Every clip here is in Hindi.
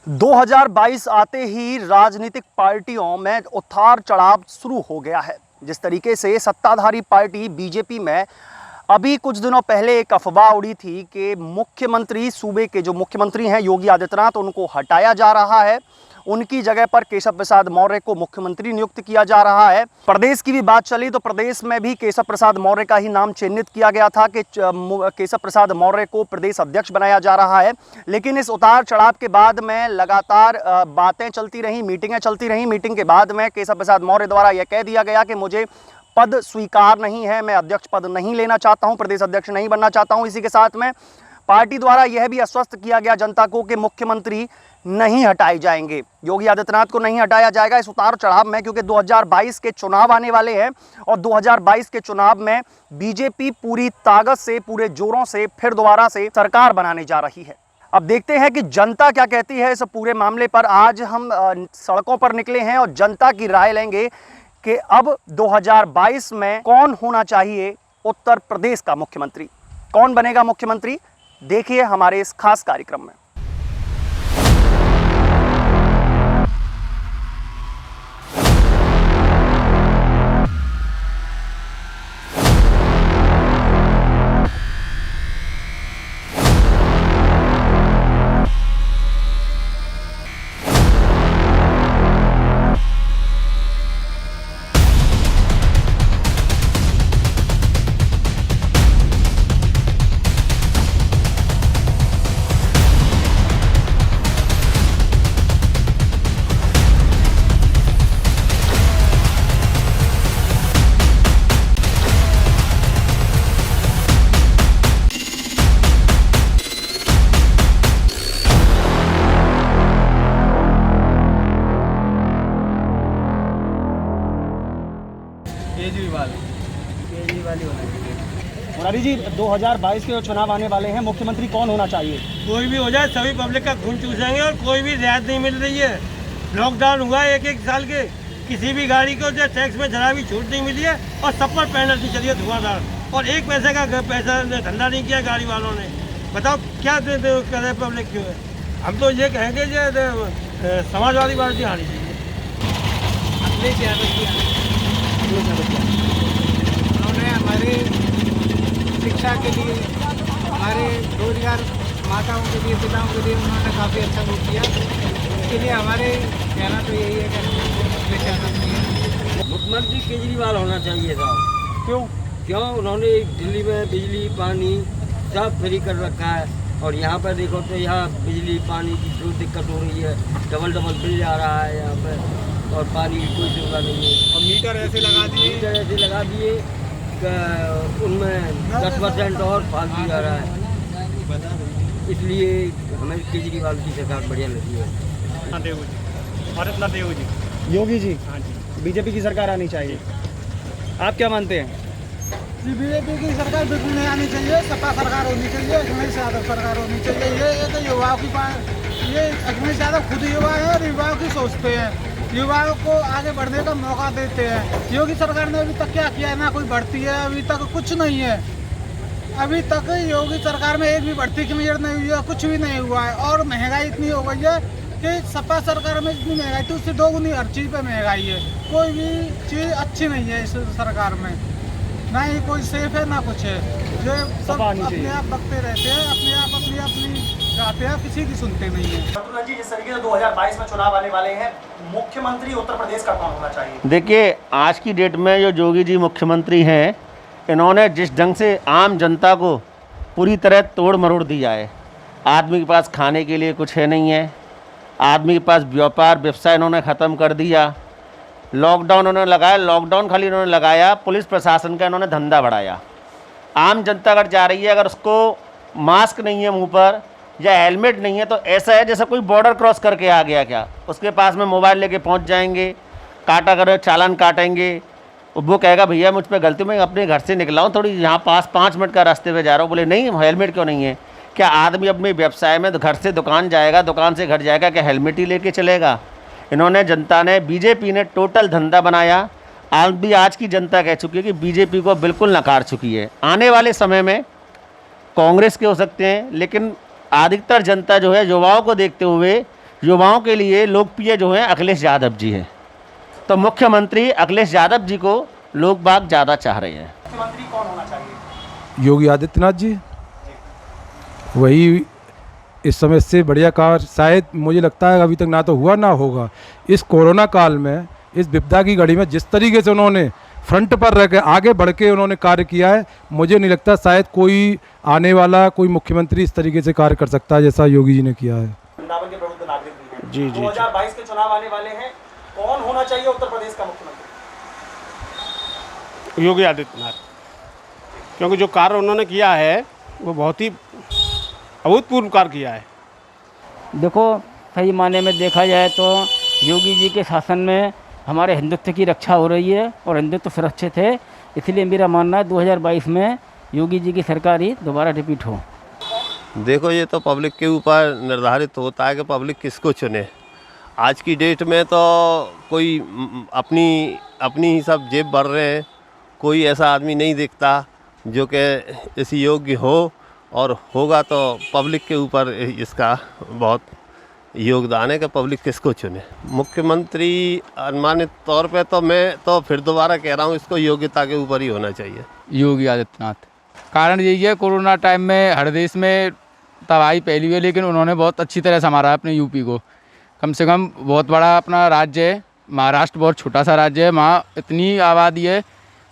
2022 आते ही राजनीतिक पार्टियों में उतार चढ़ाव शुरू हो गया है। जिस तरीके से सत्ताधारी पार्टी बीजेपी में अभी कुछ दिनों पहले एक अफवाह उड़ी थी कि मुख्यमंत्री, सूबे के जो मुख्यमंत्री हैं योगी आदित्यनाथ, उनको हटाया जा रहा है, उनकी जगह पर केशव प्रसाद मौर्य को मुख्यमंत्री नियुक्त किया जा रहा है। प्रदेश की भी बात चली तो प्रदेश में भी केशव प्रसाद मौर्य का ही नाम चिन्हित किया गया था कि केशव प्रसाद मौर्य को प्रदेश अध्यक्ष बनाया जा रहा है। लेकिन इस उतार चढ़ाव के बाद में लगातार बातें चलती रहीं, मीटिंगें चलती रहीं। मीटिंग के बाद में केशव प्रसाद मौर्य द्वारा यह कह दिया गया कि मुझे पद स्वीकार नहीं है, मैं अध्यक्ष पद नहीं लेना चाहता हूं, प्रदेश अध्यक्ष नहीं बनना चाहता हूं। इसी के साथ में पार्टी द्वारा यह भी आश्वस्त किया गया जनता को कि मुख्यमंत्री नहीं हटाए जाएंगे, योगी आदित्यनाथ को नहीं हटाया जाएगा इस उतार चढ़ाव में, क्योंकि 2022 के चुनाव आने वाले हैं और 2022 के चुनाव में बीजेपी पूरी ताकत से, पूरे जोरों से फिर दोबारा से सरकार बनाने जा रही है। अब देखते हैं कि जनता क्या कहती है इस पूरे मामले पर। आज हम सड़कों पर निकले हैं और जनता की राय लेंगे कि अब 2022 में कौन होना चाहिए उत्तर प्रदेश का मुख्यमंत्री, कौन बनेगा मुख्यमंत्री। देखिए हमारे इस खास कार्यक्रम में। केजरीवाल होना चाहिए। मुरारी जी, 2022 के चुनाव आने वाले हैं, मुख्यमंत्री कौन होना चाहिए? कोई भी हो जाए, सभी पब्लिक का खून चूसेंगे और कोई भी रियायत नहीं मिल रही है। लॉकडाउन हुआ है एक साल के, किसी भी गाड़ी को जो टैक्स में जरा भी छूट नहीं मिली है और सब पर पेनल्टी चली है धुआंधार, और एक पैसे का पैसा धंधा नहीं किया गाड़ी वालों ने। बताओ क्या करे पब्लिक क्यों है। हम तो ये कहेंगे जो समाजवादी पार्टी आनी चाहिए। उन्होंने हमारे शिक्षा के लिए, हमारे रोजगार, माताओं के लिए, पिताओं के लिए उन्होंने काफ़ी अच्छा वो किया। इसके लिए हमारे कहना तो यही है कि मुख्यमंत्री केजरीवाल होना चाहिए था। क्यों उन्होंने दिल्ली में बिजली पानी सब फ्री कर रखा है, और यहाँ पर देखो तो यहाँ बिजली पानी की जो दिक्कत हो रही है, डबल बिल आ रहा है यहाँ पर, और पानी की कोई सुविधा नहीं है। और मीटर ऐसे लगा दिए उनमें 10% और फालतू जा रहा है। इसलिए हमें केजरीवाल की सरकार बढ़िया लगी है। देव जी, योगी जी, हाँ जी, बीजेपी की सरकार आनी चाहिए। आप क्या मानते हैं? बीजेपी की सरकार बिल्कुल नहीं आनी चाहिए, सपा सरकार होनी चाहिए, अखिलेश यादव सरकार होनी चाहिए। ये तो युवाओं की ये अखिलेश यादव खुद युवा है और युवाओं की सोचते हैं, युवाओं को आगे बढ़ने का मौका देते हैं। योगी सरकार ने अभी तक क्या किया है? ना कोई भर्ती है, अभी तक कुछ नहीं है। अभी तक योगी सरकार में एक भी भर्ती की मेजर नहीं हुई है, कुछ भी नहीं हुआ है। और महंगाई इतनी हो गई है कि सपा सरकार में इतनी महंगाई थी, उससे दोगुनी हर चीज़ पे महंगाई है। कोई भी चीज़ अच्छी नहीं है इस सरकार में, ना ही कोई सेफ है ना कुछ है। जो सब अपने आप बकते रहते हैं, अपने आप अपनी गाते हैं, किसी की सुनते नहीं है। शत्रुघ्न जी, जिस तरीके से 2022 में चुनाव आने वाले हैं, मुख्यमंत्री उत्तर प्रदेश का कौन होना चाहिए? देखिए, आज की डेट में जो योगी जी मुख्यमंत्री हैं, इन्होंने जिस ढंग से आम जनता को पूरी तरह तोड़ मरोड़ दिया है, आदमी के पास खाने के लिए कुछ है नहीं है, आदमी के पास व्यापार व्यवसाय इन्होंने ख़त्म कर दिया। लॉकडाउन उन्होंने लगाया, लॉकडाउन खाली उन्होंने लगाया, पुलिस प्रशासन का इन्होंने धंधा बढ़ाया। आम जनता अगर जा रही है, अगर उसको मास्क नहीं है मुंह पर या हेलमेट नहीं है, तो ऐसा है जैसे कोई बॉर्डर क्रॉस करके आ गया क्या। उसके पास में मोबाइल लेके पहुंच जाएंगे, काटा कर चालान काटेंगे, वो कहेगा भैया मुझ पर गलती, मैं अपने घर से निकला हूँ, थोड़ी यहाँ पास 5 मिनट का रास्ते पे जा रहा हूँ। बोले नहीं, हेलमेट क्यों नहीं है? क्या आदमी अपने व्यवसाय में घर से दुकान जाएगा, दुकान से घर जाएगा, क्या हेलमेट ही लेके चलेगा? इन्होंने, जनता ने, बीजेपी ने टोटल धंधा बनाया। आज की जनता कह चुकी है कि बीजेपी को बिल्कुल नकार चुकी है। आने वाले समय में कांग्रेस के हो सकते हैं, लेकिन अधिकतर जनता जो है युवाओं को देखते हुए युवाओं के लिए लोकप्रिय जो हैं अखिलेश यादव जी हैं। तो मुख्यमंत्री अखिलेश यादव जी को लोग बाग ज़्यादा चाह रहे हैं। मुख्यमंत्री कौन होना चाहिए? योगी आदित्यनाथ जी, वही इस समय से बढ़िया कार्य शायद मुझे लगता है अभी तक ना तो हुआ ना होगा। इस कोरोना काल में, इस विपदा की घड़ी में जिस तरीके से उन्होंने फ्रंट पर रह के आगे बढ़ के उन्होंने कार्य किया है, मुझे नहीं लगता शायद कोई आने वाला कोई मुख्यमंत्री इस तरीके से कार्य कर सकता है जैसा योगी जी ने किया है। वृंदावन के प्रबुद्ध नागरिक भी हैं। जी, जी, 2022 के चुनाव आने वाले हैं, कौन होना चाहिए उत्तर प्रदेश का मुख्यमंत्री? योगी आदित्यनाथ, क्योंकि जो कार्य उन्होंने किया है वो बहुत ही अभूतपूर्व कार्य किया है। देखो, सही मायने में देखा जाए तो योगी जी के शासन में हमारे हिंदुत्व की रक्षा हो रही है और हिंदुत्व सुरक्षित है। इसलिए मेरा मानना है 2022 में योगी जी की सरकार ही दोबारा रिपीट हो। देखो, ये तो पब्लिक के ऊपर निर्धारित होता है कि पब्लिक किसको चुने। आज की डेट में तो कोई अपनी ही सब जेब भर रहे हैं। कोई ऐसा आदमी नहीं दिखता जो कि इस योग्य हो, और होगा तो पब्लिक के ऊपर इसका बहुत योगदान है कि पब्लिक किसको चुने। मुख्यमंत्री अनुमानित तौर पे तो मैं तो फिर दोबारा कह रहा हूँ, इसको योग्यता के ऊपर ही होना चाहिए। योगी आदित्यनाथ। कारण यही है, कोरोना टाइम में हर देश में तबाही फैली हुई है, लेकिन उन्होंने बहुत अच्छी तरह संभाला है अपने यूपी को। कम से कम बहुत बड़ा अपना राज्य है, महाराष्ट्र बहुत छोटा सा राज्य है, वहाँ इतनी आबादी है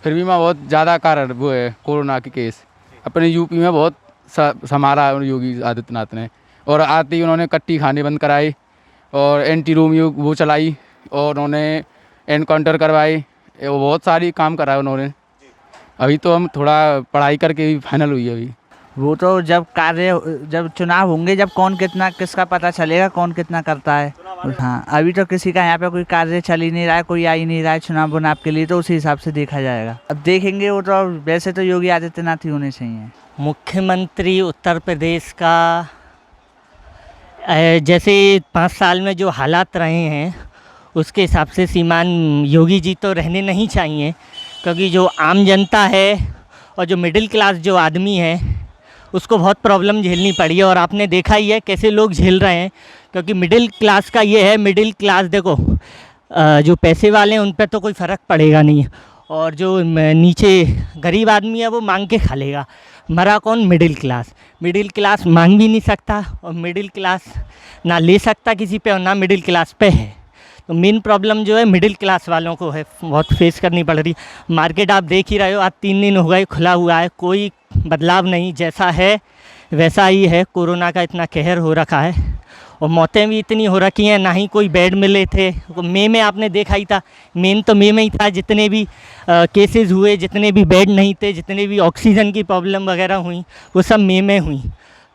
फिर भी वहाँ बहुत ज़्यादा कारण वो है कोरोना के केस। अपने यूपी में बहुत संभाला है योगी आदित्यनाथ ने। और आते ही उन्होंने कट्टी खाने बंद कराई और एंटी रोमियो वो चलाई और उन्होंने एनकाउंटर करवाए। वो बहुत सारी काम कराए उन्होंने। अभी तो हम थोड़ा पढ़ाई करके भी फाइनल हुई है अभी। वो तो जब चुनाव होंगे, जब कौन कितना किसका पता चलेगा, कौन कितना करता है। हाँ, अभी तो किसी का यहाँ पे कोई कार्य चल ही नहीं रहा है, कोई आ ही नहीं रहा है चुनाव बुनाव के लिए, तो उसी हिसाब से देखा जाएगा। अब देखेंगे, वो तो वैसे तो योगी आदित्यनाथ ही होने चाहिए। मुख्यमंत्री उत्तर प्रदेश का जैसे 5 साल में जो हालात रहे हैं उसके हिसाब से श्रीमान योगी जी तो रहने नहीं चाहिए, क्योंकि जो आम जनता है और जो मिडिल क्लास जो आदमी है उसको बहुत प्रॉब्लम झेलनी पड़ी है। और आपने देखा ही है कैसे लोग झेल रहे हैं, क्योंकि मिडिल क्लास का ये है, मिडिल क्लास देखो जो पैसे वाले हैं उन पर तो कोई फ़र्क पड़ेगा नहीं, और जो नीचे गरीब आदमी है वो मांग के खा लेगा। मरा कौन? Middle class. मिडिल क्लास मांग भी नहीं सकता और मिडिल क्लास ना ले सकता किसी पे और ना मिडिल क्लास पे है। तो मेन प्रॉब्लम जो है मिडिल क्लास वालों को है, बहुत फेस करनी पड़ रही। मार्केट आप देख ही रहे हो, आज 3 दिन हो गए खुला हुआ है, कोई बदलाव नहीं, जैसा है वैसा ही है। कोरोना का इतना कहर हो रखा है और मौतें भी इतनी हो रखी हैं, ना ही कोई बेड मिले थे। मई में आपने देखा ही था, मेन तो मई में ही था, जितने भी केसेस हुए, जितने भी बेड नहीं थे, जितने भी ऑक्सीजन की प्रॉब्लम वगैरह हुई, वो सब मई में हुई।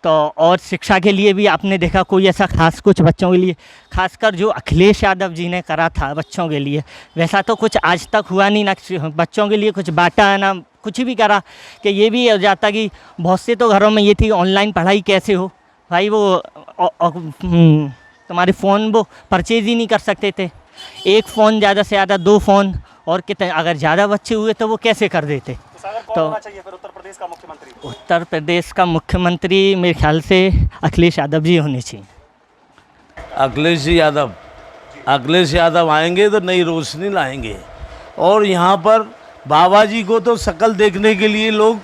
तो और शिक्षा के लिए भी आपने देखा कोई ऐसा खास कुछ बच्चों के लिए, खासकर जो अखिलेश यादव जी ने करा था बच्चों के लिए, वैसा तो कुछ आज तक हुआ नहीं। ना बच्चों के लिए कुछ बांटा है, ना कुछ भी करा। कि ये भी हो जाता कि बहुत से तो घरों में ये थी ऑनलाइन पढ़ाई कैसे हो भाई, वो तुम्हारे फ़ोन वो परचेज़ ही नहीं कर सकते थे। एक फ़ोन ज़्यादा से ज़्यादा 2 फ़ोन, और कितने अगर ज़्यादा बच्चे हुए तो वो कैसे कर देते। तो होना चाहिए फिर उत्तर प्रदेश का मुख्यमंत्री? उत्तर प्रदेश का मुख्यमंत्री मेरे ख्याल से अखिलेश यादव जी होने चाहिए। अखिलेश यादव आएंगे तो नई रोशनी लाएंगे। और यहाँ पर बाबा जी को तो शकल देखने के लिए लोग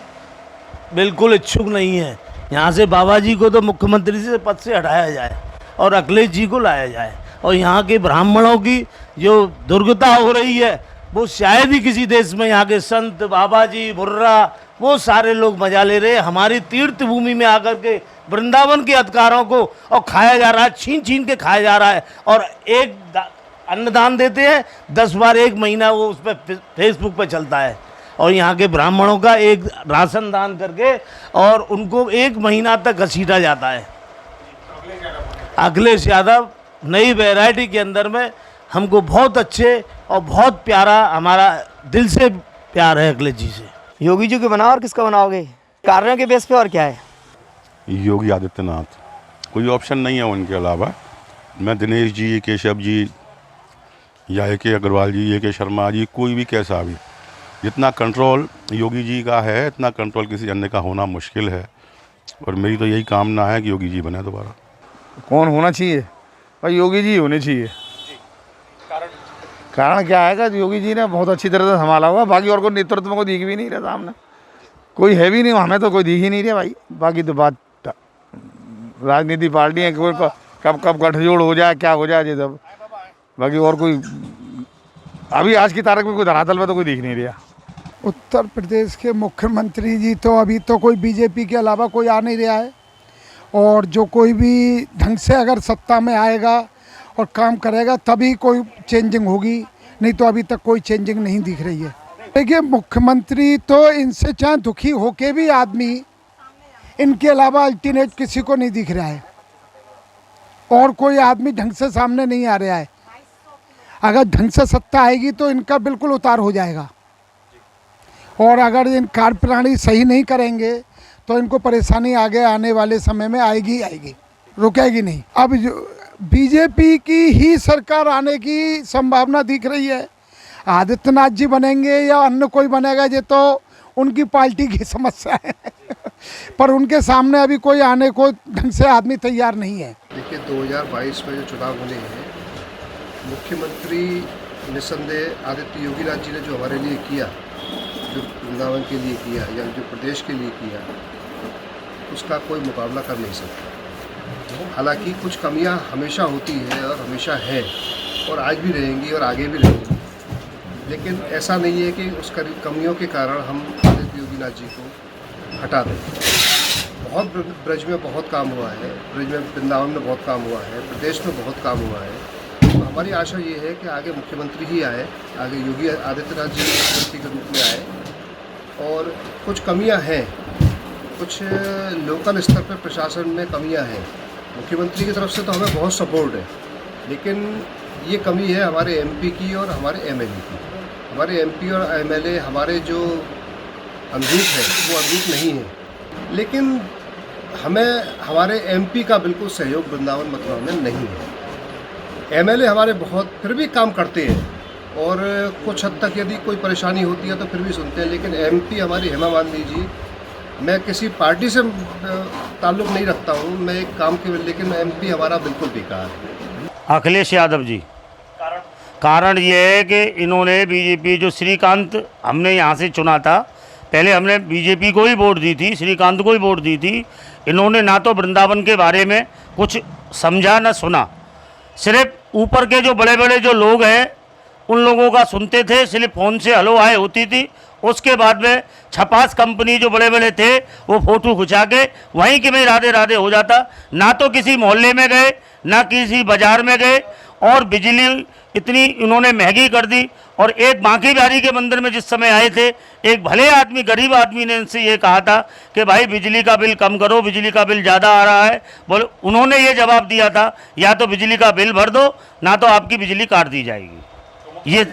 बिल्कुल इच्छुक नहीं हैं। यहाँ से बाबा जी को तो मुख्यमंत्री से पद से हटाया जाए और अखिलेश जी को लाया जाए। और यहाँ के ब्राह्मणों की जो दुर्गता हो रही है वो शायद ही किसी देश में, यहाँ के संत बाबा जी, बुर्रा, वो सारे लोग मजा ले रहे हैं। हमारी तीर्थ भूमि में आकर के वृंदावन के अधिकारों को और खाया जा रहा है, छीन छीन के खाया जा रहा है। और एक अन्नदान देते हैं, 10 बार 1 महीना वो उस पर फेसबुक पर चलता है। और यहाँ के ब्राह्मणों का एक राशन दान करके और उनको 1 महीना तक घसीटा जाता है। अखिलेश यादव नई वैरायटी के अंदर में हमको बहुत अच्छे और बहुत प्यारा, हमारा दिल से प्यार है अखिलेश जी से। योगी जी को बनाओ और किसका बनाओगे? कार्यों के बेस पे और क्या है? योगी आदित्यनाथ, कोई ऑप्शन नहीं है उनके अलावा। मैं दिनेश जी, केशव जी या A.K. अग्रवाल जी, A.K. शर्मा जी, कोई भी कैसा भी, जितना कंट्रोल योगी जी का है इतना कंट्रोल किसी अन्य का होना मुश्किल है। और मेरी तो यही कामना है कि योगी जी बने दोबारा। कौन होना चाहिए? भाई योगी जी होने चाहिए। कारण क्या है कि योगी जी ने बहुत अच्छी तरह से संभाला हुआ, बाकी और कोई नेतृत्व में कोई दिख भी नहीं रहा सामने, कोई है भी नहीं, हमें तो कोई दिख ही नहीं रहा भाई। बाकी तो बात राजनीति पार्टी है, कोई कब कब गठजोड़ हो जाए क्या हो जाए ये सब, बाकी और कोई अभी आज की तारीख में कोई धरातल में तो कोई दिख नहीं रहा। उत्तर प्रदेश के मुख्यमंत्री जी तो अभी तो कोई बीजेपी के अलावा कोई आ नहीं रहा है, और जो कोई भी ढंग से अगर सत्ता में आएगा और काम करेगा तभी कोई चेंजिंग होगी, नहीं तो अभी तक कोई चेंजिंग नहीं दिख रही है। देखिए मुख्यमंत्री तो इनसे चाहे दुखी होके भी आदमी, इनके अलावा अल्टरनेट किसी को नहीं दिख रहा है, और कोई आदमी ढंग से सामने नहीं आ रहा है। अगर ढंग से सत्ता आएगी तो इनका बिल्कुल उतार हो जाएगा, और अगर इन कार्यप्रणाली सही नहीं करेंगे तो इनको परेशानी आगे आने वाले समय में आएगी ही आएगी, रुकेगी नहीं। अब बीजेपी की ही सरकार आने की संभावना दिख रही है। आदित्यनाथ जी बनेंगे या अन्य कोई बनेगा ये तो उनकी पार्टी की समस्या है पर उनके सामने अभी कोई आने को ढंग से आदमी तैयार नहीं है। देखिए 2022 में जो चुनाव होने हैं, मुख्यमंत्री निस्संदेह आदित्य योगीनाथ जी ने जो हमारे लिए किया, जो वृंदावन के लिए किया या जो प्रदेश के लिए किया, उसका कोई मुकाबला कर नहीं सकता। हालांकि कुछ कमियां हमेशा होती है और हमेशा है, और आज भी रहेंगी और आगे भी रहेंगी, लेकिन ऐसा नहीं है कि उस कमियों के कारण हम आदित्य योगीनाथ जी को हटा दें। बहुत ब्रज में बहुत काम हुआ है, ब्रज में वृंदावन में बहुत काम हुआ है, प्रदेश में बहुत काम हुआ है। तो हमारी आशा ये है कि आगे मुख्यमंत्री ही आए, आगे योगी आदित्यनाथ जी मुख्यमंत्री के रूप में आए। और कुछ कमियां हैं, कुछ लोकल स्तर पर प्रशासन में कमियां हैं। मुख्यमंत्री की तरफ से तो हमें बहुत सपोर्ट है, लेकिन ये कमी है हमारे एमपी की और हमारे एमएलए की। हमारे एमपी और एमएलए हमारे जो अनुरूप है वो अनुरूप नहीं है, लेकिन हमें हमारे एमपी का बिल्कुल सहयोग वृंदावन मथुरा में नहीं है। एमएलए हमारे बहुत फिर भी काम करते हैं, और कुछ हद तक यदि कोई परेशानी होती है तो फिर भी सुनते हैं, लेकिन एमपी हमारी हेमा मालिनी जी, मैं किसी पार्टी से ताल्लुक़ नहीं रखता हूँ, मैं एक काम के, लेकिन एमपी हमारा बिल्कुल बेकार है। अखिलेश यादव जी। कारण ये है कि इन्होंने बीजेपी जो श्रीकांत हमने यहाँ से चुना था, पहले हमने बीजेपी को ही वोट दी थी, श्रीकांत को ही वोट दी थी। इन्होंने ना तो वृंदावन के बारे में कुछ समझा ना सुना, सिर्फ ऊपर के जो बड़े बड़े जो लोग हैं उन लोगों का सुनते थे, सिर्फ फ़ोन से हलो आए होती थी। उसके बाद में छपास कंपनी जो बड़े बड़े थे वो फ़ोटो खिंचा के वहीं के में राधे राधे हो जाता। ना तो किसी मोहल्ले में गए, ना किसी बाज़ार में गए, और बिजली इतनी इन्होंने महंगी कर दी। और एक बांकी बिहारी के मंदिर में जिस समय आए थे, एक भले आदमी, गरीब आदमी ने इनसे ये कहा था कि भाई बिजली का बिल कम करो, बिजली का बिल ज़्यादा आ रहा है। बोले, उन्होंने ये जवाब दिया था, या तो बिजली का बिल भर दो, ना तो आपकी बिजली काट दी जाएगी। ये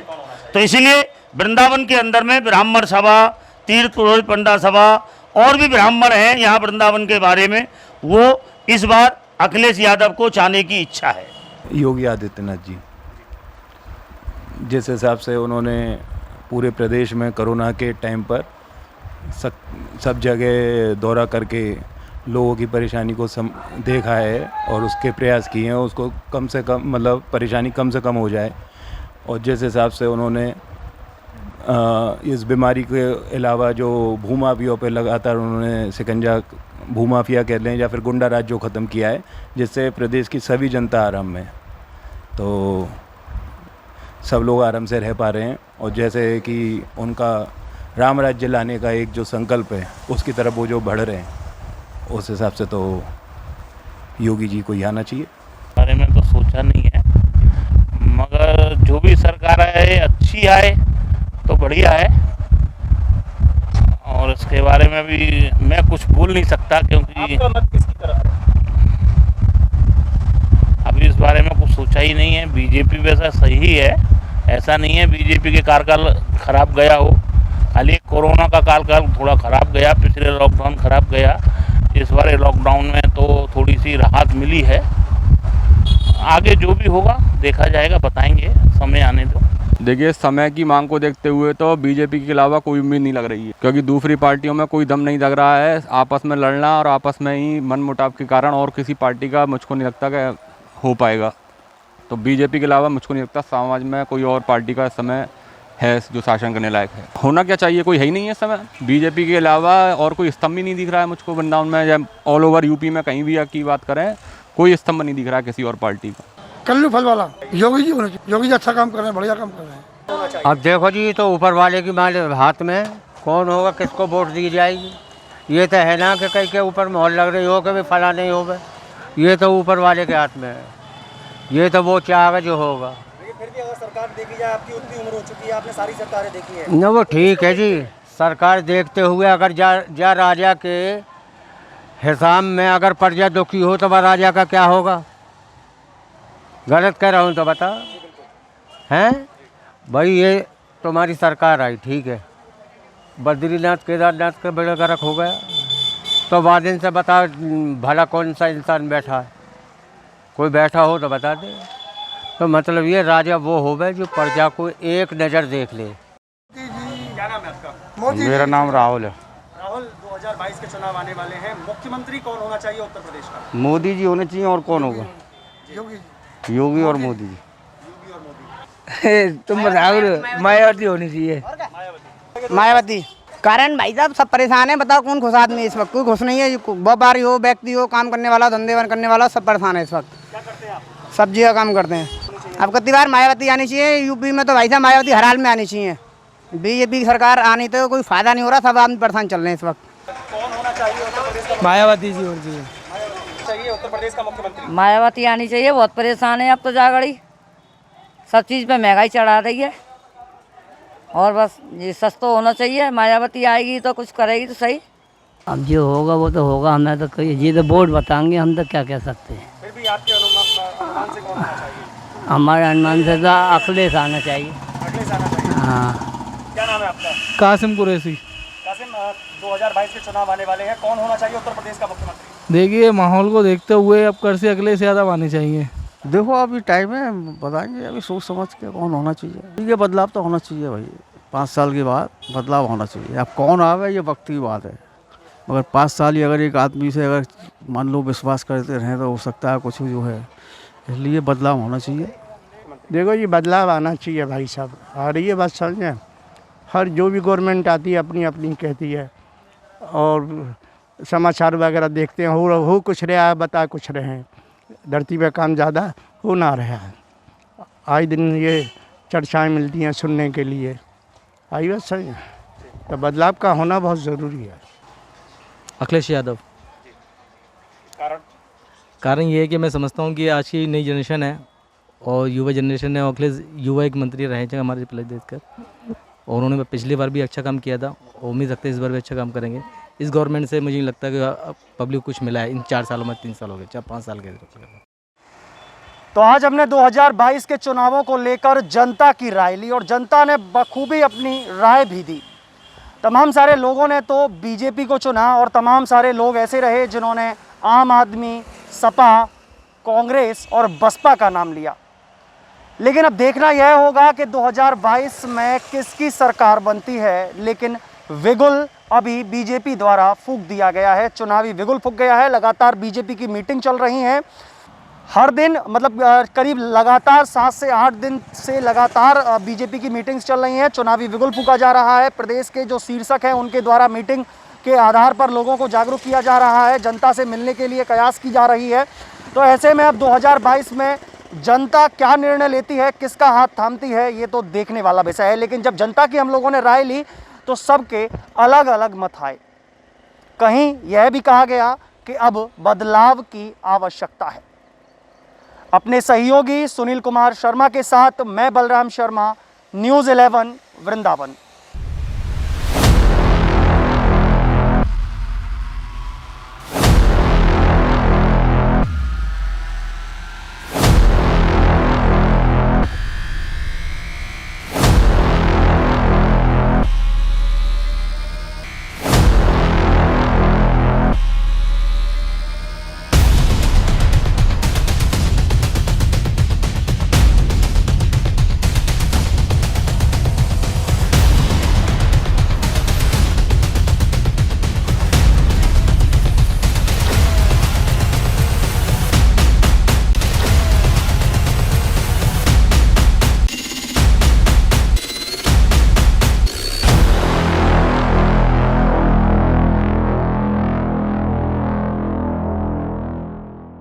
तो इसलिए वृंदावन के अंदर में ब्राह्मण सभा, तीर्थ पुरोहित पंडा सभा और भी ब्राह्मण हैं यहाँ वृंदावन के बारे में, वो इस बार अखिलेश यादव को चाहने की इच्छा है। योगी आदित्यनाथ जी जिस हिसाब से उन्होंने पूरे प्रदेश में कोरोना के टाइम पर सब जगह दौरा करके लोगों की परेशानी को देखा है और उसके प्रयास किए हैं, उसको कम से कम मतलब परेशानी कम से कम हो जाए। और जिस हिसाब से उन्होंने इस बीमारी के अलावा जो भूमाफियों पे लगातार उन्होंने शिकंजा, भूमाफिया कह लें या फिर गुंडा राज जो ख़त्म किया है, जिससे प्रदेश की सभी जनता आराम में, तो सब लोग आराम से रह पा रहे हैं। और जैसे कि उनका राम राज्य लाने का एक जो संकल्प है उसकी तरफ वो जो बढ़ रहे हैं, उस हिसाब से तो योगी जी को ही आना चाहिए। बारे में तो सोचा नहीं है, मगर जो भी सरकार आए अच्छी आए तो बढ़िया है। और इसके बारे में भी मैं कुछ बोल नहीं सकता, क्योंकि आपका मत किसकी तरफ है? अभी इस बारे में कुछ सोचा ही नहीं है। बीजेपी वैसा सही है, ऐसा नहीं है बीजेपी के कार्यकाल खराब गया हो, खाली कोरोना का कार्यकाल थोड़ा खराब गया, पिछले लॉकडाउन खराब गया। इस बार लॉकडाउन में तो थोड़ी सी राहत मिली है। आगे जो भी होगा देखा जाएगा, बताएंगे, समय आने दो। देखिए, समय की मांग को देखते हुए तो बीजेपी के अलावा कोई उम्मीद नहीं लग रही है, क्योंकि दूसरी पार्टियों में कोई दम नहीं लग रहा है। आपस में लड़ना और आपस में ही मन मुटाव के कारण और किसी पार्टी का मुझको नहीं लगता कि हो पाएगा। तो बीजेपी के अलावा मुझको नहीं लगता समाज में कोई और पार्टी का समय है जो शासन करने लायक है। होना क्या चाहिए, कोई है ही नहीं है इस समय। बीजेपी के अलावा और कोई स्तंभ ही नहीं दिख रहा है मुझको वृंदावन में, या ऑल ओवर यूपी में कहीं भी की बात करें, कोई स्तंभ नहीं दिख रहा है किसी और पार्टी का। कल्लू फल वाला योगी जी होने चाहिए। योगी जी अच्छा काम कर रहे हैं, बढ़िया काम कर रहे हैं। अब देखो जी, तो ऊपर वाले की हाथ में कौन होगा, किसको वोट दी जाएगी। ये तो है ना कि कहीं के ऊपर मोहर लग रही हो कि भी फला नहीं होगा, ये तो ऊपर वाले के हाथ में है। ये तो वो चाहेगा जो होगा। फिर भी अगर सरकार देखी जाए, आपकी उतनी उम्र हो चुकी है, आपने सारी सरकारें देखी है। न वो ठीक है जी, सरकार देखते हुए अगर जा राजा के हिसाब में अगर प्रजा दुखी हो तो वह राजा का क्या होगा। गलत कह रहा हूँ तो बता हैं भाई। ये तुम्हारी सरकार आई, ठीक है, बद्रीनाथ केदारनाथ का बेड़ा गर्क हो गया तो बाद दिन से बता भला कौन सा इंसान बैठा है, कोई बैठा हो तो बता दे। तो मतलब ये राजा वो होवे जो प्रजा को एक नज़र देख ले। क्या नाम है आपका? मेरा नाम राहुल है। राहुल, 2022 के चुनाव आने वाले हैं, मुख्यमंत्री कौन होना चाहिए उत्तर प्रदेश का? मोदी जी होने चाहिए, और कौन होगा? योगी और मोदी जी। तुम बताओ, मायावती होनी चाहिए। मायावती। कारण भाई साहब सब परेशान है, बताओ कौन खुश आदमी है इस वक्त? कोई खुश नहीं है। व्यापारी हो, व्यक्ति हो, काम करने वाला, धंधे करने वाला, सब परेशान है इस वक्त। क्या करते हैं आप? सब्जी का काम करते हैं। अब कितनी बार मायावती आनी चाहिए। यूपी में तो भाई साहब मायावती हर हाल में आनी चाहिए। बीजेपी की सरकार आनी तो कोई फायदा नहीं हो रहा, सब आदमी परेशान चल रहे हैं इस वक्त। कौन होना चाहिए उत्तर प्रदेश का? मायावती जी होनी चाहिए। चाहिए उत्तर प्रदेश का मुख्यमंत्री। मायावती आनी चाहिए, बहुत परेशान है अब तो जागड़ी, सब चीज़ पे महंगाई चढ़ा रही है, और बस ये सस्ता होना चाहिए। मायावती आएगी तो कुछ करेगी तो सही। अब जो होगा वो तो होगा, हमें तो ये तो बोर्ड बताएंगे, हम तो क्या कह सकते हैं। फिर भी आपके अनुमान से कौन होना चाहिए? हमारे अनुमान से तो अखिलेश आना चाहिए। अखिलेश आना चाहिए। हाँ। क्या नाम है आपका? कासिम कुरैशी। कासिम, 2022 के चुनाव आने वाले हैं, कौन होना चाहिए उत्तर प्रदेश का मुख्यमंत्री? देखिए माहौल को देखते हुए अब कर से अखिलेश यादव आने चाहिए। देखो अभी टाइम है, बताएंगे, अभी सोच समझ के कौन होना चाहिए। ये बदलाव तो होना चाहिए भाई, 5 साल के बाद बदलाव होना चाहिए। अब कौन आवे ये वक्त की बात है, मगर 5 साल ही अगर एक आदमी से अगर मान लो विश्वास करते रहें तो हो सकता है कुछ जो है, इसलिए बदलाव होना चाहिए। देखो ये बदलाव आना चाहिए भाई साहब, आ रही है बात समझे। हर जो भी गवर्नमेंट आती है अपनी अपनी कहती है, और समाचार वगैरह देखते हैं, हो कुछ रहा है, बता कुछ रहे हैं। धरती पे काम ज़्यादा हो ना रहा है, आए दिन ये चर्चाएं मिलती हैं सुनने के लिए। आई बात सही है, तो बदलाव का होना बहुत ज़रूरी है। अखिलेश यादव। कारण ये है कि मैं समझता हूँ कि आज की नई जनरेशन है और युवा जनरेशन है, और अखिलेश युवा एक मंत्री रहे थे हमारे प्रदेश का, और उन्होंने पिछली बार भी अच्छा काम किया था, और उम्मीद रखते हैं इस बार भी अच्छा काम करेंगे। इस गवर्नमेंट से मुझे नहीं लगता कि पब्लिक कुछ मिला है इन 4 सालों में, 3 साल हो गए, 4-5 साल के। तो आज हमने 2022 के चुनावों को लेकर जनता की राय ली, और जनता ने बखूबी अपनी राय भी दी। तमाम सारे लोगों ने तो बीजेपी को चुना, और तमाम सारे लोग ऐसे रहे जिन्होंने आम आदमी, सपा, कांग्रेस और बसपा का नाम लिया। लेकिन अब देखना यह होगा कि 2022 में किसकी सरकार बनती है। लेकिन विगुल अभी बीजेपी द्वारा फूंक दिया गया है, चुनावी विगुल फूंक गया है। लगातार बीजेपी की मीटिंग चल रही है, हर दिन मतलब करीब लगातार 7 से 8 दिन से लगातार बीजेपी की मीटिंग्स चल रही हैं। चुनावी विगुल फूंका जा रहा है। प्रदेश के जो शीर्षक हैं उनके द्वारा मीटिंग के आधार पर लोगों को जागरूक किया जा रहा है, जनता से मिलने के लिए कयास की जा रही है। तो ऐसे में अब 2022 में जनता क्या निर्णय लेती है, किसका हाथ थामती है, ये तो देखने वाला विषय है। लेकिन जब जनता की हम लोगों ने राय ली तो सबके अलग अलग मत आए। कहीं यह भी कहा गया कि अब बदलाव की आवश्यकता है। अपने सहयोगी सुनील कुमार शर्मा के साथ मैं बलराम शर्मा, न्यूज़ 11 वृंदावन।